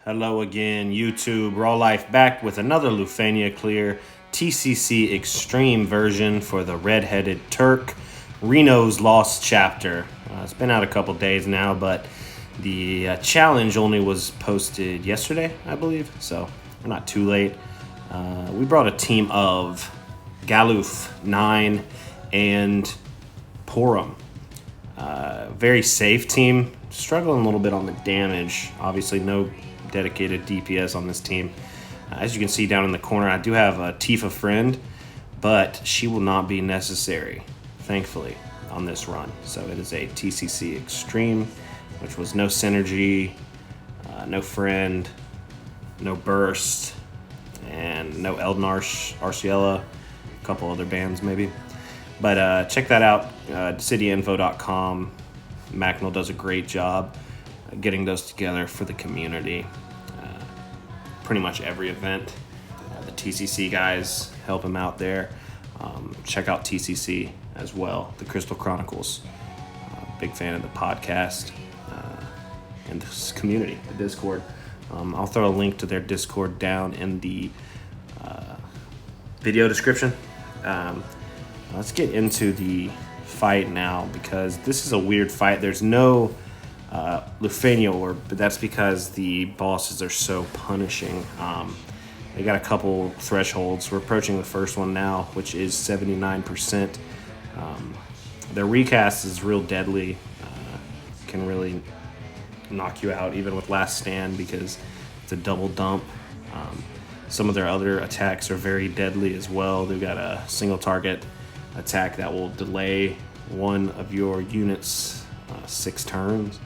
Hello again, YouTube. Raw Life back with another Lufenia Clear TCC X-Treme version for the red-headed Turk Reno's Lost Chapter. It's been out a couple days now, but the challenge only was posted yesterday, I believe, so we're not too late. We brought a team of Galuf, Nine, and Porom. Very safe team, struggling a little bit on the damage. Obviously, no dedicated DPS on this team. As you can see down in the corner, I do have a Tifa friend, but she will not be necessary, thankfully, on this run. So it is a TCC X-Treme, which was no synergy, no friend, no burst, and no Eald'narche, Arciela, a couple other bands maybe. But check that out, cityinfo.com. Macnell does a great job getting those together for the community. Pretty much every event. The TCC guys help him out there. Check out TCC as well, the Crystal Chronicles. Big fan of the podcast and this community, the Discord. I'll throw a link to their Discord down in the video description. Let's get into the fight now, because this is a weird fight. There's no Lufenia orb, but that's because the bosses are so punishing. They got a couple thresholds. We're approaching the first one now, which is 79%. Their recast is real deadly. Can really knock you out even with last stand because it's a double dump. Some of their other attacks are very deadly as well. They've got a single target attack that will delay one of your units 6 turns.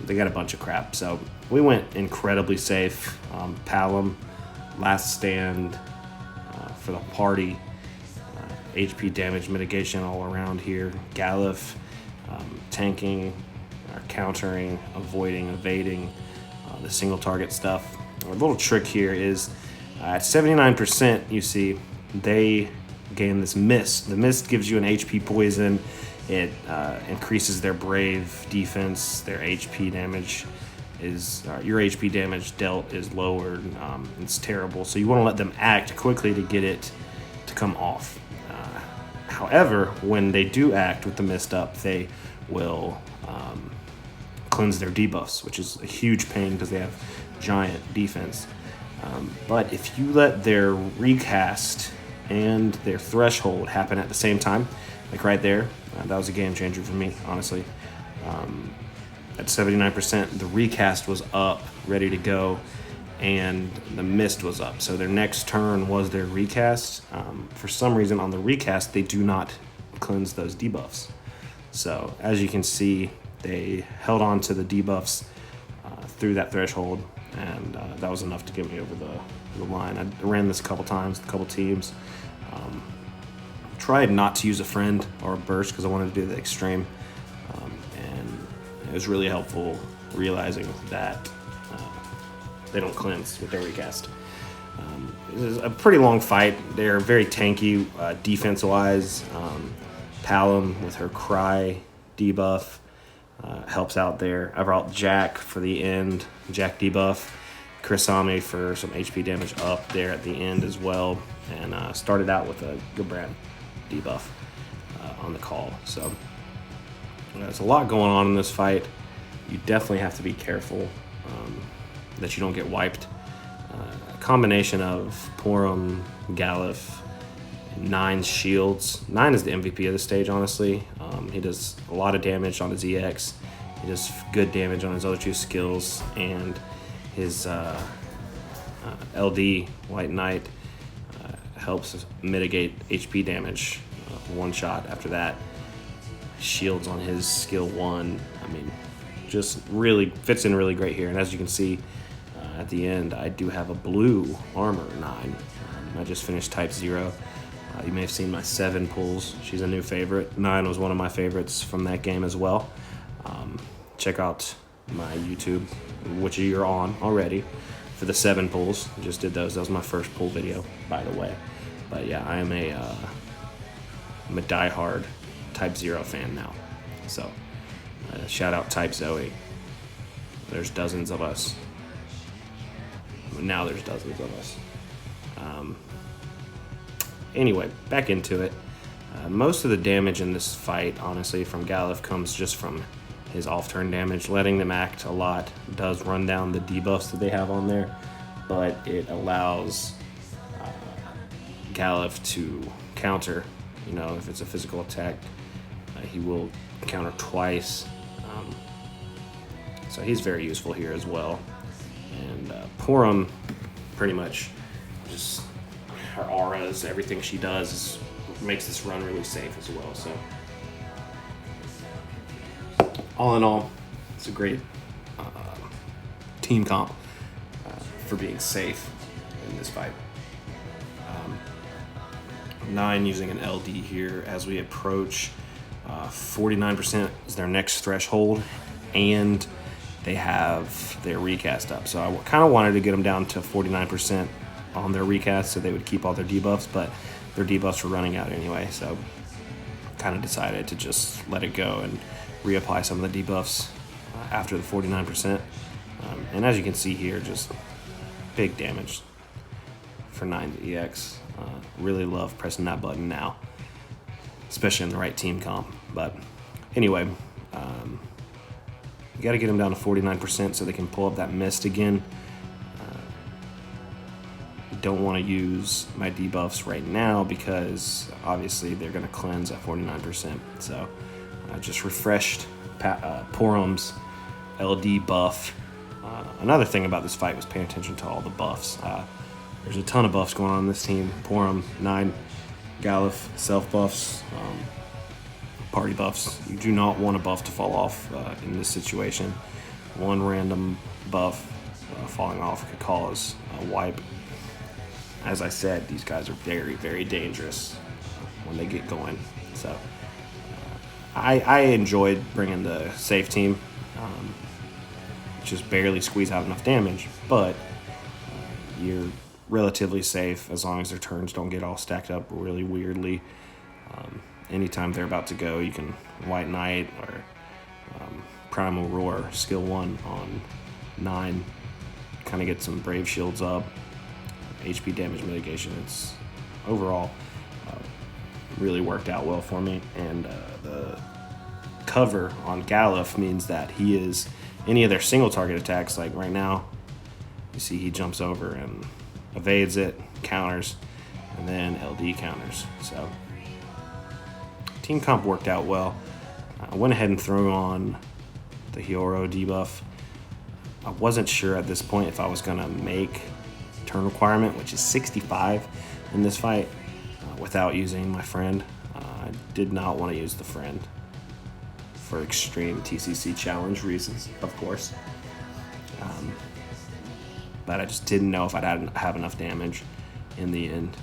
They got a bunch of crap, so we went incredibly safe. Porom, last stand for the party. HP damage mitigation all around here. Galuf, tanking, countering, avoiding, evading, the single target stuff. Our little trick here is at 79%, you see, they gain this mist. The mist gives you an HP poison. It increases their brave defense. Their HP damage is your HP damage dealt is lowered. It's terrible. So you want to let them act quickly to get it to come off. However, when they do act with the mist up, they will cleanse their debuffs, which is a huge pain because they have giant defense. But if you let their recast and their threshold happen at the same time, like right there, that was a game changer for me, honestly. At 79%, the recast was up, ready to go, and the mist was up. So their next turn was their recast. For some reason, on the recast, they do not cleanse those debuffs. So as you can see, they held on to the debuffs through that threshold, and that was enough to get me over the line. I ran this a couple times, a couple teams. Tried not to use a friend or a burst because I wanted to do the extreme, and it was really helpful realizing that they don't cleanse with their recast. It was a pretty long fight. They're very tanky defense-wise. Porom with her cry debuff helps out there. I brought Jack for the end, Jack debuff. Krisami for some HP damage up there at the end as well, and started out with a Gibran debuff on the call. So there's a lot going on in this fight. You definitely have to be careful that you don't get wiped. A combination of Porom, Galuf, and Nine's shields. Nine is the MVP of the stage, honestly. He does a lot of damage on his EX. He does good damage on his other 2 skills, and his LD, White Knight, helps mitigate HP damage, one shot after that. Shields on his skill 1, I mean, just really fits in really great here. And as you can see at the end, I do have a blue armor 9. I just finished type 0. You may have seen my 7 pulls. She's a new favorite. 9 was one of my favorites from that game as well. Check out my YouTube, which you're on already, for the 7 pulls. I just did those. That was my first pull video, by the way. But yeah, I'm a diehard Type 0 fan now. So shout out Type Zoe. There's dozens of us. now there's dozens of us. Anyway, back into it. Most of the damage in this fight, honestly, from Galuf comes just from his off-turn damage. Letting them act a lot does run down the debuffs that they have on there, but it allows Galuf to counter. You know, if it's a physical attack, he will counter twice. So he's very useful here as well. And Porom, pretty much, just her auras, everything she does makes this run really safe as well. So all in all, it's a great team comp for being safe in this fight. Nine using an LD here as we approach 49% is their next threshold, and they have their recast up. So I kind of wanted to get them down to 49% on their recast so they would keep all their debuffs, but their debuffs were running out anyway, so kind of decided to just let it go and reapply some of the debuffs after the 49%. And as you can see here, just big damage for 9's EX. Really love pressing that button now, especially in the right team comp. But anyway, you got to get them down to 49% so they can pull up that mist again. Don't want to use my debuffs right now because obviously they're going to cleanse at 49%. So I just refreshed Porom's LD buff. Another thing about this fight was paying attention to all the buffs. There's a ton of buffs going on in this team. Porom, Nine, Galuf, self buffs, party buffs. You do not want a buff to fall off in this situation. One random buff falling off could cause a wipe. As I said, these guys are very, very dangerous when they get going. So I enjoyed bringing the safe team. Just barely squeeze out enough damage, but you're relatively safe as long as their turns don't get all stacked up really weirdly. Anytime they're about to go, you can White Knight or Primal Roar, skill 1 on 9, kind of get some Brave Shields up, HP damage mitigation. It's overall really worked out well for me, and the cover on Galuf means that he is any of their single target attacks, like right now, you see he jumps over and evades it, counters, and then LD counters. So team comp worked out well. I went ahead and threw on the Hyouro debuff. I wasn't sure at this point if I was going to make turn requirement, which is 65 in this fight, without using my friend. I did not want to use the friend for extreme TCC challenge reasons, of course. But I just didn't know if I'd have enough damage in the end.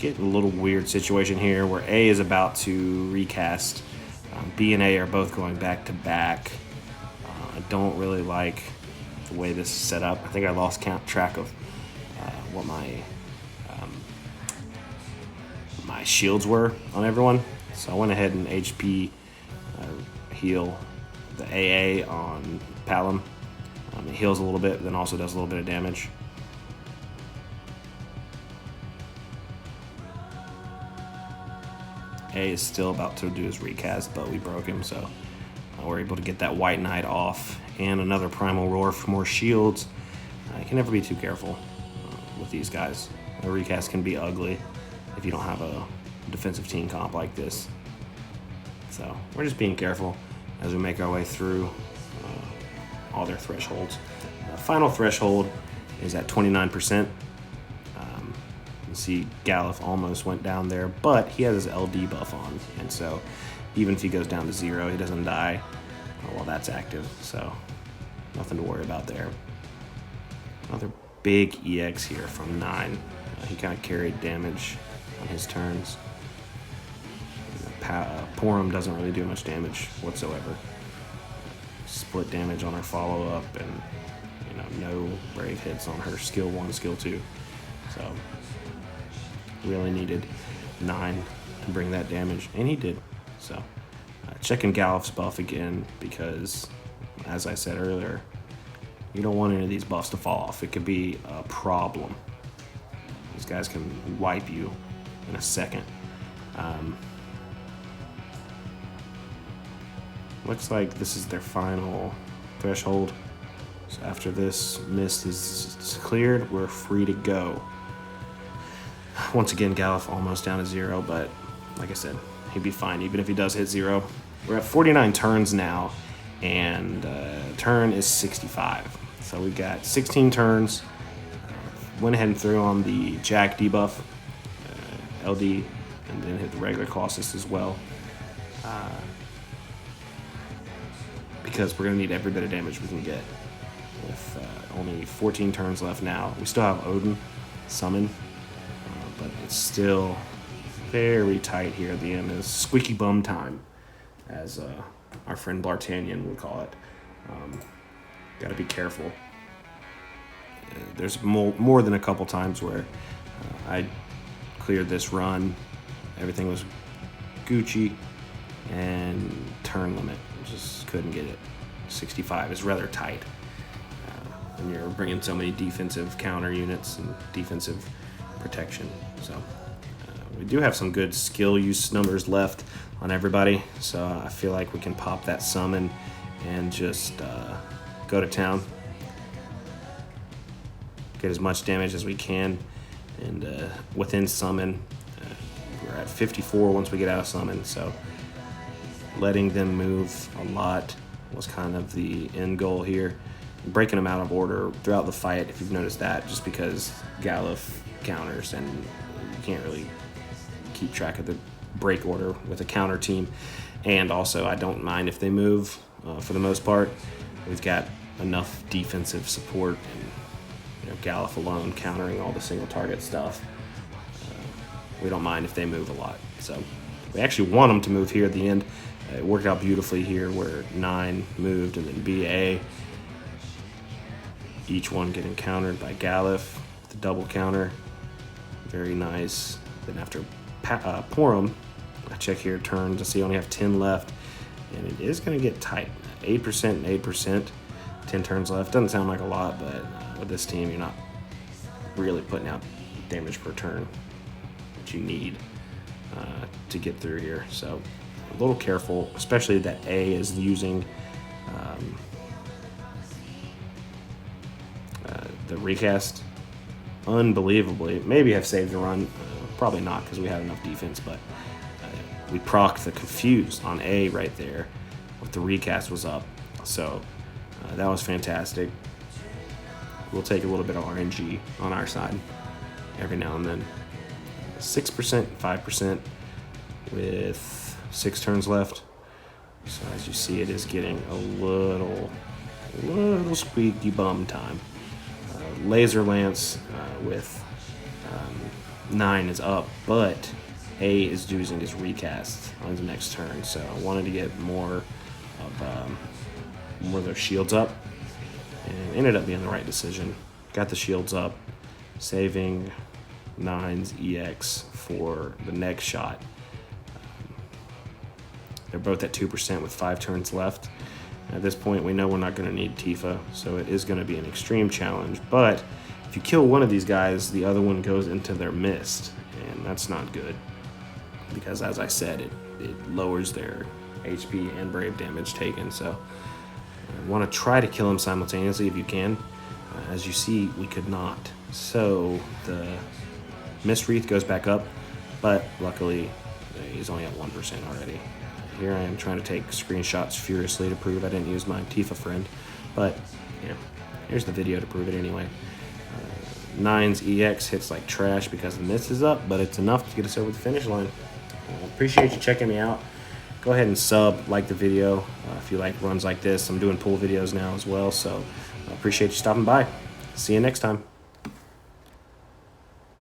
Getting a little weird situation here where A is about to recast. B and A are both going back to back. I don't really like the way this is set up. I think I lost track of what my shields were on everyone. So I went ahead and HP heal the AA on Palom. It heals a little bit, then also does a little bit of damage. A is still about to do his recast, but we broke him, so we're able to get that White Knight off and another Primal Roar for more shields. You can never be too careful with these guys. A recast can be ugly if you don't have a defensive team comp like this. So we're just being careful as we make our way through all their thresholds. Final threshold is at 29%. You see Galuf almost went down there, but he has his LD buff on, and so even if he goes down to 0, he doesn't die while that's active, so nothing to worry about there. Another big EX here from 9. He kind of carried damage on his turns. Porom doesn't really do much damage whatsoever. Split damage on her follow-up, and no brave hits on her skill 1, skill 2. So really needed 9 to bring that damage, and he did. So checking Galuf's buff again because, as I said earlier, You don't want any of these buffs to fall off. It could be a problem. These guys can wipe you in a second. Looks like this is their final threshold. So after this mist is cleared, we're free to go. Once again, Galuf almost down to 0, but like I said, he'd be fine even if he does hit 0. We're at 49 turns now, and turn is 65. So we've got 16 turns. Went ahead and threw on the Jack debuff, LD, and then hit the regular Colossus as well. Because we're going to need every bit of damage we can get. With only 14 turns left now. We still have Odin summon, but it's still very tight here at the end. It's squeaky bum time, as our friend Blartanian would call it. Got to be careful. There's more than a couple times where I cleared this run, everything was Gucci, and turn limit just couldn't get it. 65 is rather tight. And you're bringing so many defensive counter units and defensive protection. So we do have some good skill use numbers left on everybody. So I feel like we can pop that summon and just go to town. Get as much damage as we can. And within summon, we're at 54 once we get out of summon. So letting them move a lot was kind of the end goal here. Breaking them out of order throughout the fight, if you've noticed that, just because Galuf counters and you can't really keep track of the break order with a counter team. And also, I don't mind if they move for the most part. We've got enough defensive support, and Galuf alone countering all the single target stuff. We don't mind if they move a lot. So we actually want them to move here at the end. It worked out beautifully here where 9 moved and then BA. Each one getting countered by Galuf, the double counter. Very nice. Then after Porom, I check here turns. I see I only have 10 left, and it is going to get tight. 8% and 8%. 10 turns left. Doesn't sound like a lot, but with this team, you're not really putting out damage per turn that you need to get through here. So a little careful, especially that A is using the recast unbelievably. Maybe I've saved the run, probably not because we had enough defense, but we procced the confused on A right there with the recast was up. So that was fantastic. We'll take a little bit of RNG on our side every now and then. 6%, 5% with 6 turns left. So as you see, it is getting a little squeaky bum time. Laser Lance with 9 is up, but A is using his recast on his next turn. So I wanted to get more of their shields up, and ended up being the right decision. Got the shields up, saving 9's EX for the next shot. They're both at 2% with 5 turns left. At this point, we know we're not going to need Tifa, so it is going to be an extreme challenge. But if you kill one of these guys, the other one goes into their mist, and that's not good. Because as I said, it lowers their HP and brave damage taken. So I want to try to kill him simultaneously if you can. As you see, we could not. So the Mist Wreath goes back up, but luckily he's only at 1% already. Here I am trying to take screenshots furiously to prove I didn't use my Tifa friend, but yeah, here's the video to prove it anyway. 9's EX hits like trash because the mist is up, but it's enough to get us over the finish line. Appreciate you checking me out. Go ahead and like the video if you like runs like this. I'm doing pool videos now as well, so I appreciate you stopping by. See you next time.